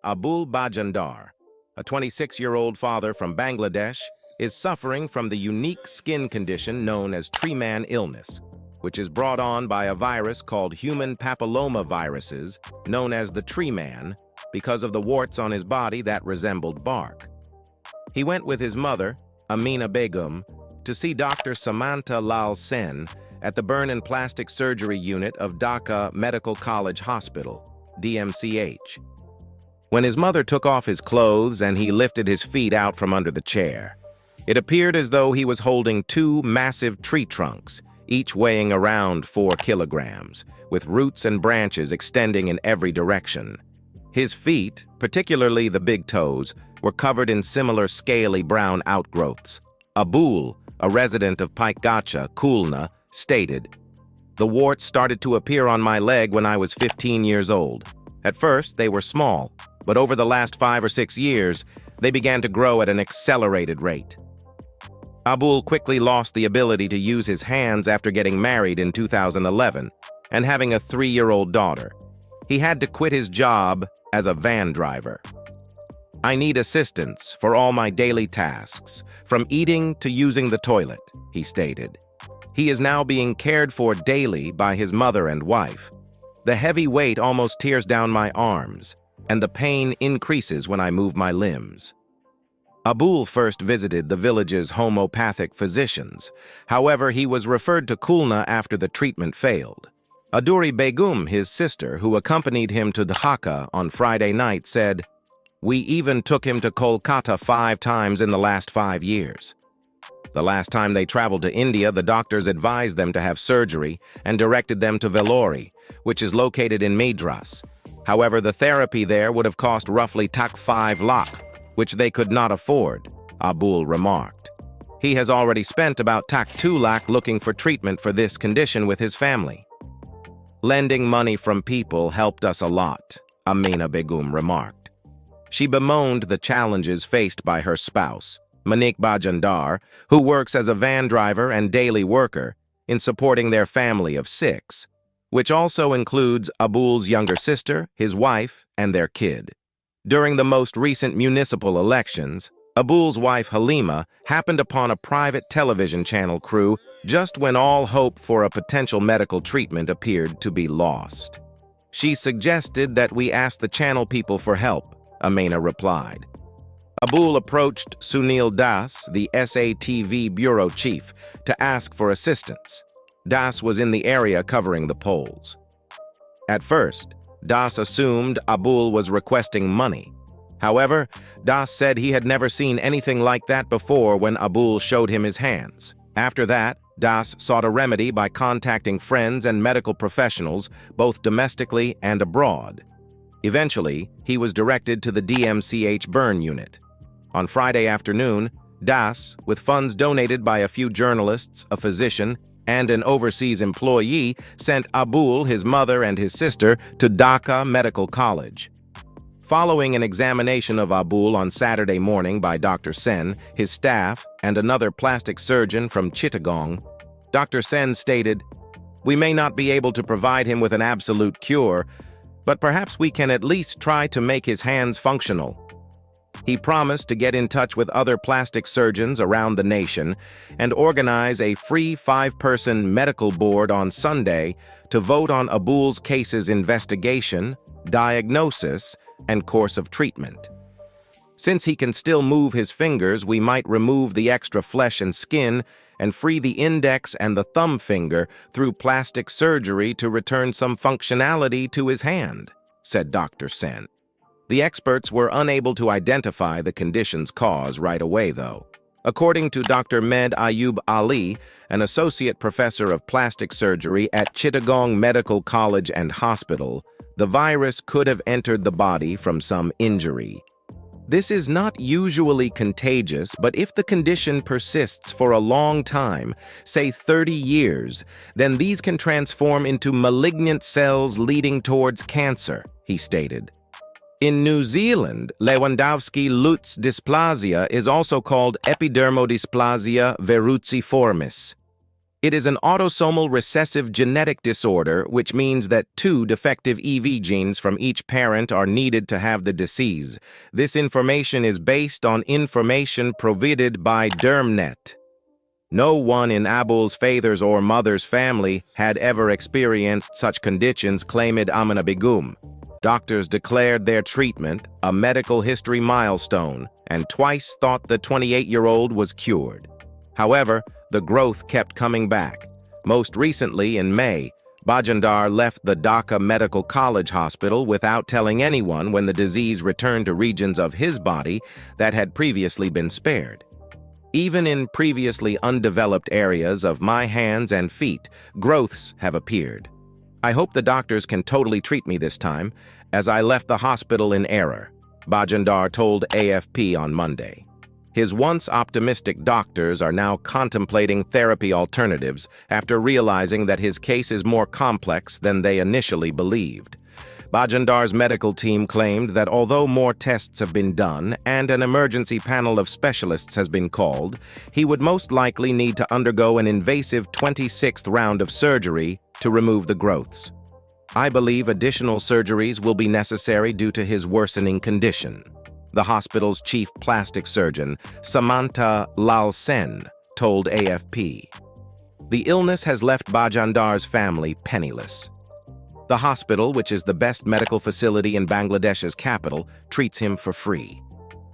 Abul Bajandar, a 26-year-old father from Bangladesh, is suffering from the unique skin condition known as tree man illness, which is brought on by a virus called human papillomaviruses, known as the tree man, because of the warts on his body that resembled bark. He went with his mother, Amina Begum, to see Dr. Samantha Lal Sen at the Burn and Plastic Surgery Unit of Dhaka Medical College Hospital, DMCH. When his mother took off his clothes and he lifted his feet out from under the chair, it appeared as though he was holding two massive tree trunks, each weighing around 4 kilograms, with roots and branches extending in every direction. His feet, particularly the big toes, were covered in similar scaly brown outgrowths. Abul, a resident of Paikgacha, Khulna, stated, "The warts started to appear on my leg when I was 15 years old. At first, they were small, but over the last 5 or 6 years, they began to grow at an accelerated rate." Abul quickly lost the ability to use his hands after getting married in 2011 and having a 3-year-old daughter. He had to quit his job as a van driver. "I need assistance for all my daily tasks, from eating to using the toilet," he stated. He is now being cared for daily by his mother and wife. "The heavy weight almost tears down my arms, and the pain increases when I move my limbs." Abul first visited the village's homeopathic physicians. However, he was referred to Khulna after the treatment failed. Aduri Begum, his sister, who accompanied him to Dhaka on Friday night, said, "We even took him to Kolkata 5 times in the last 5 years. The last time they traveled to India, the doctors advised them to have surgery and directed them to Vellore, which is located in Madras. However, the therapy there would have cost roughly tak 5 lakh, which they could not afford," Abul remarked. He has already spent about tak 2 lakh looking for treatment for this condition with his family. "Lending money from people helped us a lot," Amina Begum remarked. She bemoaned the challenges faced by her spouse, Manik Bajandar, who works as a van driver and daily worker, in supporting their family of 6, which also includes Abul's younger sister, his wife, and their kid. During the most recent municipal elections, Abul's wife Halima happened upon a private television channel crew just when all hope for a potential medical treatment appeared to be lost. "She suggested that we ask the channel people for help," Amina replied. Abul approached Sunil Das, the SATV bureau chief, to ask for assistance. Das was in the area covering the polls. At first, Das assumed Abul was requesting money. However, Das said he had never seen anything like that before when Abul showed him his hands. After that, Das sought a remedy by contacting friends and medical professionals, both domestically and abroad. Eventually, he was directed to the DMCH burn unit. On Friday afternoon, Das, with funds donated by a few journalists, a physician, and an overseas employee, sent Abul, his mother, and his sister to Dhaka Medical College. Following an examination of Abul on Saturday morning by Dr. Sen, his staff, and another plastic surgeon from Chittagong, Dr. Sen stated, "We may not be able to provide him with an absolute cure, but perhaps we can at least try to make his hands functional." He promised to get in touch with other plastic surgeons around the nation and organize a free 5-person medical board on Sunday to vote on Abul's case's investigation, diagnosis, and course of treatment. "Since he can still move his fingers, we might remove the extra flesh and skin and free the index and the thumb finger through plastic surgery to return some functionality to his hand," said Dr. Sen. The experts were unable to identify the condition's cause right away, though. According to Dr. Med Ayub Ali, an associate professor of plastic surgery at Chittagong Medical College and Hospital, the virus could have entered the body from some injury. "This is not usually contagious, but if the condition persists for a long time, say 30 years, then these can transform into malignant cells leading towards cancer," he stated. In New Zealand, Lewandowski-Lutz dysplasia is also called epidermodysplasia verruciformis. It is an autosomal recessive genetic disorder, which means that two defective EV genes from each parent are needed to have the disease. This information is based on information provided by DermNet. No one in Abul's father's or mother's family had ever experienced such conditions, claimed Amina Begum. Doctors declared their treatment a medical history milestone and twice thought the 28-year-old was cured. However, the growth kept coming back. Most recently, in May, Bajandar left the Dhaka Medical College Hospital without telling anyone when the disease returned to regions of his body that had previously been spared. Even in previously undeveloped areas of my hands and feet, growths have appeared. I hope the doctors can totally treat me this time, as I left the hospital in error, Bajandar told AFP on Monday. His once optimistic doctors are now contemplating therapy alternatives after realizing that his case is more complex than they initially believed. Bajandar's medical team claimed that although more tests have been done and an emergency panel of specialists has been called, he would most likely need to undergo an invasive 26th round of surgery to remove the growths. I believe additional surgeries will be necessary due to his worsening condition, the hospital's chief plastic surgeon, Samantha Lal Sen, told AFP. The illness has left Bajandar's family penniless. The hospital, which is the best medical facility in Bangladesh's capital, treats him for free.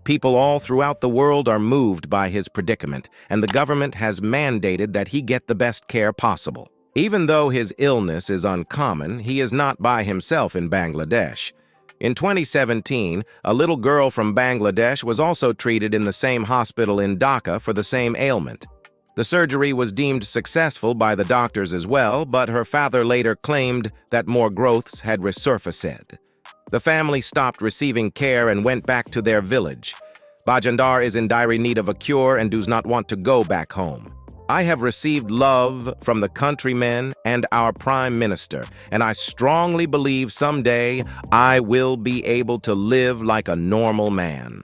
People all throughout the world are moved by his predicament, and the government has mandated that he get the best care possible. Even though his illness is uncommon, he is not by himself in Bangladesh. In 2017, a little girl from Bangladesh was also treated in the same hospital in Dhaka for the same ailment. The surgery was deemed successful by the doctors as well, but her father later claimed that more growths had resurfaced. The family stopped receiving care and went back to their village. Bajandar is in dire need of a cure and does not want to go back home. I have received love from the countrymen and our Prime Minister, and I strongly believe someday I will be able to live like a normal man.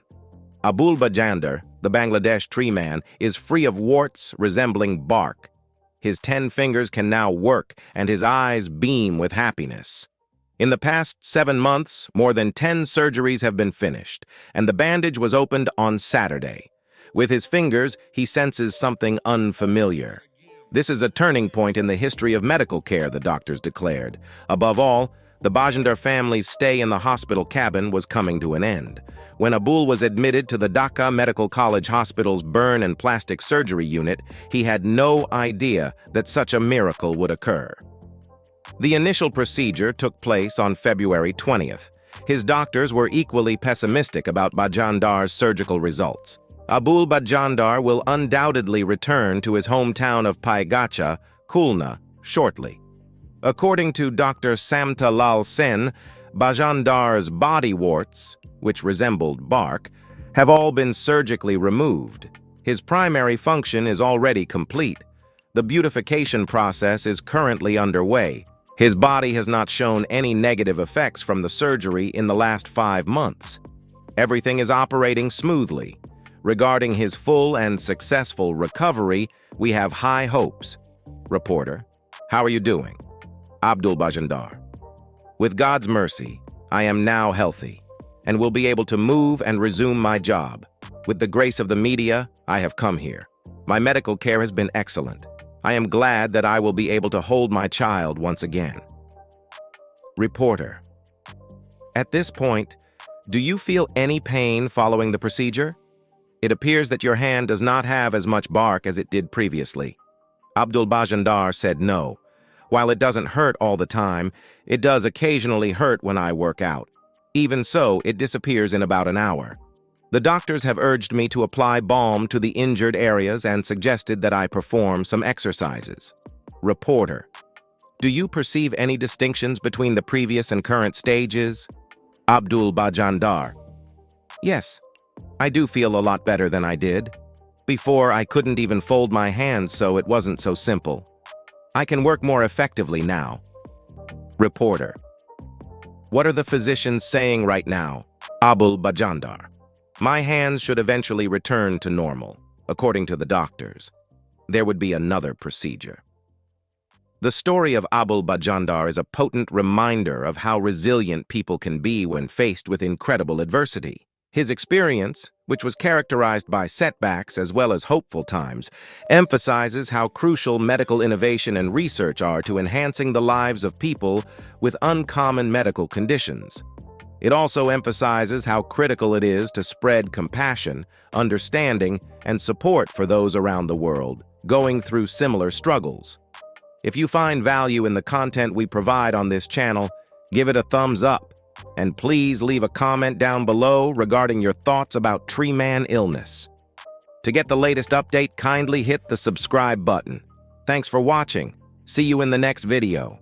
Abul Bajandar, the Bangladesh tree man, is free of warts resembling bark. His 10 fingers can now work, and his eyes beam with happiness. In the past 7 months, more than 10 surgeries have been finished, and the bandage was opened on Saturday. With his fingers, he senses something unfamiliar. This is a turning point in the history of medical care, the doctors declared. Above all, the Bajandar family's stay in the hospital cabin was coming to an end. When Abul was admitted to the Dhaka Medical College Hospital's burn and plastic surgery unit, he had no idea that such a miracle would occur. The initial procedure took place on February 20th. His doctors were equally pessimistic about Bajandar's surgical results. Abul Bajandar will undoubtedly return to his hometown of Paigacha, Khulna, shortly. According to Dr. Samta Lal Sen, Bajandar's body warts, which resembled bark, have all been surgically removed. His primary function is already complete. The beautification process is currently underway. His body has not shown any negative effects from the surgery in the last 5 months. Everything is operating smoothly. Regarding his full and successful recovery, we have high hopes. Reporter: How are you doing? Abdul Bajandar: With God's mercy, I am now healthy and will be able to move and resume my job. With the grace of the media, I have come here. My medical care has been excellent. I am glad that I will be able to hold my child once again. Reporter: At this point, do you feel any pain following the procedure? It appears that your hand does not have as much bark as it did previously. Abdul Bajandar said no. While it doesn't hurt all the time, it does occasionally hurt when I work out. Even so, it disappears in about an hour. The doctors have urged me to apply balm to the injured areas and suggested that I perform some exercises. Reporter: Do you perceive any distinctions between the previous and current stages? Abdul Bajandar: Yes. I do feel a lot better than I did. Before, I couldn't even fold my hands, so it wasn't so simple. I can work more effectively now. Reporter: What are the physicians saying right now? Abul Bajandar: My hands should eventually return to normal, according to the doctors. There would be another procedure. The story of Abul is a potent reminder of how resilient people can be when faced with incredible adversity. His experience, which was characterized by setbacks as well as hopeful times, emphasizes how crucial medical innovation and research are to enhancing the lives of people with uncommon medical conditions. It also emphasizes how critical it is to spread compassion, understanding, and support for those around the world going through similar struggles. If you find value in the content we provide on this channel, give it a thumbs up. And please leave a comment down below regarding your thoughts about tree man illness. To get the latest update, kindly hit the subscribe button. Thanks for watching. See you in the next video.